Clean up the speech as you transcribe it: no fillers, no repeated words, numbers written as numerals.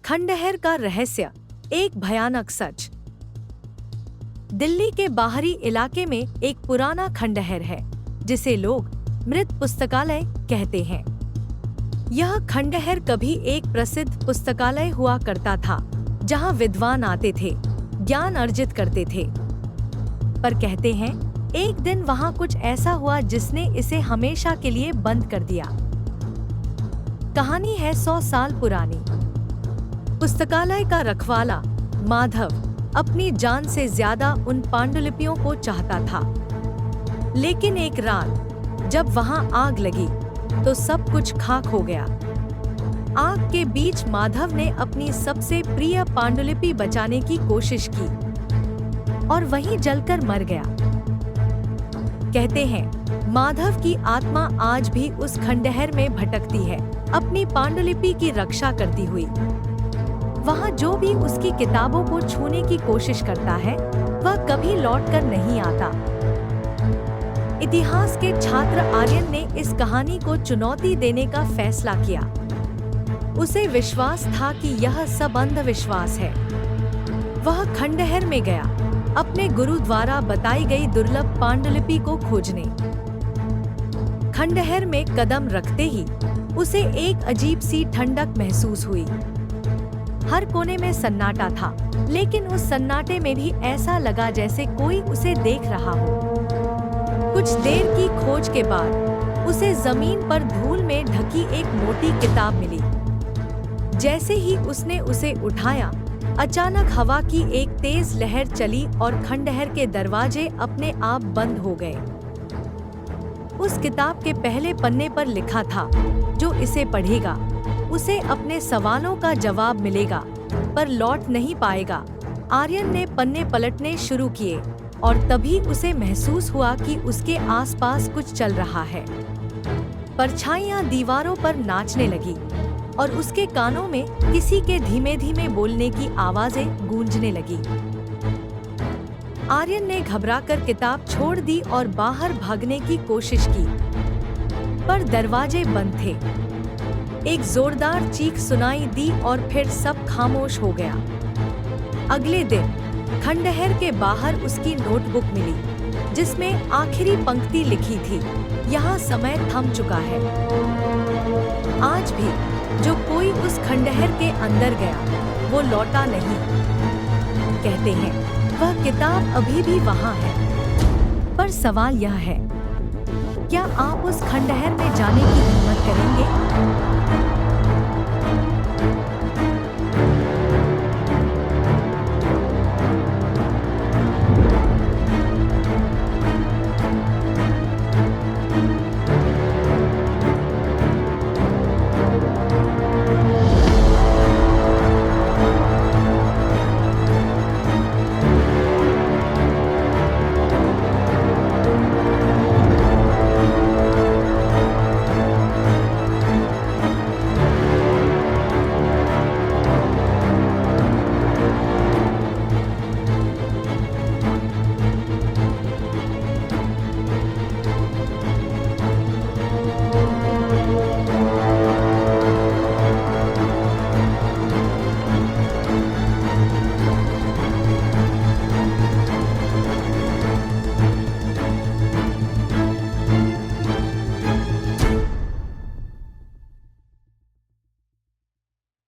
खंडहर का रहस्य, एक भयानक सच। दिल्ली के बाहरी इलाके में एक पुराना खंडहर है जिसे लोग मृत पुस्तकालय कहते हैं। यह खंडहर कभी एक प्रसिद्ध पुस्तकालय हुआ करता था जहां विद्वान आते थे, ज्ञान अर्जित करते थे। पर कहते हैं एक दिन वहां कुछ ऐसा हुआ जिसने इसे हमेशा के लिए बंद कर दिया। कहानी है 100 साल पुरानी। पुस्तकालय का रखवाला माधव अपनी जान से ज्यादा उन पांडुलिपियों को चाहता था। लेकिन एक रात जब वहां आग लगी तो सब कुछ खाक हो गया। आग के बीच माधव ने अपनी सबसे प्रिय पांडुलिपि बचाने की कोशिश की और वहीं जलकर मर गया। कहते हैं माधव की आत्मा आज भी उस खंडहर में भटकती है, अपनी पांडुलिपि की रक्षा करती हुई। वहां जो भी उसकी किताबों को छूने की कोशिश करता है वह कभी लौटकर नहीं आता। इतिहास के छात्र आर्यन ने इस कहानी को चुनौती देने का फैसला किया। उसे विश्वास था कि यह सब अंधविश्वास है। वह खंडहर में गया, अपने गुरु द्वारा बताई गई दुर्लभ पांडुलिपि को खोजने। खंडहर में कदम रखते ही उसे एक अजीब सी ठंडक महसूस हुई। हर कोने में सन्नाटा था, लेकिन उस सन्नाटे में भी ऐसा लगा जैसे कोई उसे देख रहा हो। कुछ देर की खोज के बाद उसे जमीन पर धूल में ढकी एक मोटी किताब मिली। जैसे ही उसने उसे उठाया, अचानक हवा की एक तेज लहर चली और खंडहर के दरवाजे अपने आप बंद हो गए। उस किताब के पहले पन्ने पर लिखा था, जो इसे पढ़ेगा उसे अपने सवालों का जवाब मिलेगा, पर लौट नहीं पाएगा। आर्यन ने पन्ने पलटने शुरू किए और तभी उसे महसूस हुआ कि उसके आसपास कुछ चल रहा है। परछाइयां दीवारों पर नाचने लगी और उसके कानों में किसी के धीमे धीमे बोलने की आवाजें गूंजने लगी। आर्यन ने घबराकर किताब छोड़ दी और बाहर भागने की कोशिश की, पर दरवाजे बंद थे। एक जोरदार चीख सुनाई दी और फिर सब खामोश हो गया। अगले दिन खंडहर के बाहर उसकी नोटबुक मिली, जिसमें आखिरी पंक्ति लिखी थी, यहाँ समय थम चुका है। आज भी जो कोई उस खंडहर के अंदर गया वो लौटा नहीं। कहते हैं वह किताब अभी भी वहाँ है। पर सवाल यह है, क्या आप उस खंडहर में जाने की हिम्मत करेंगे?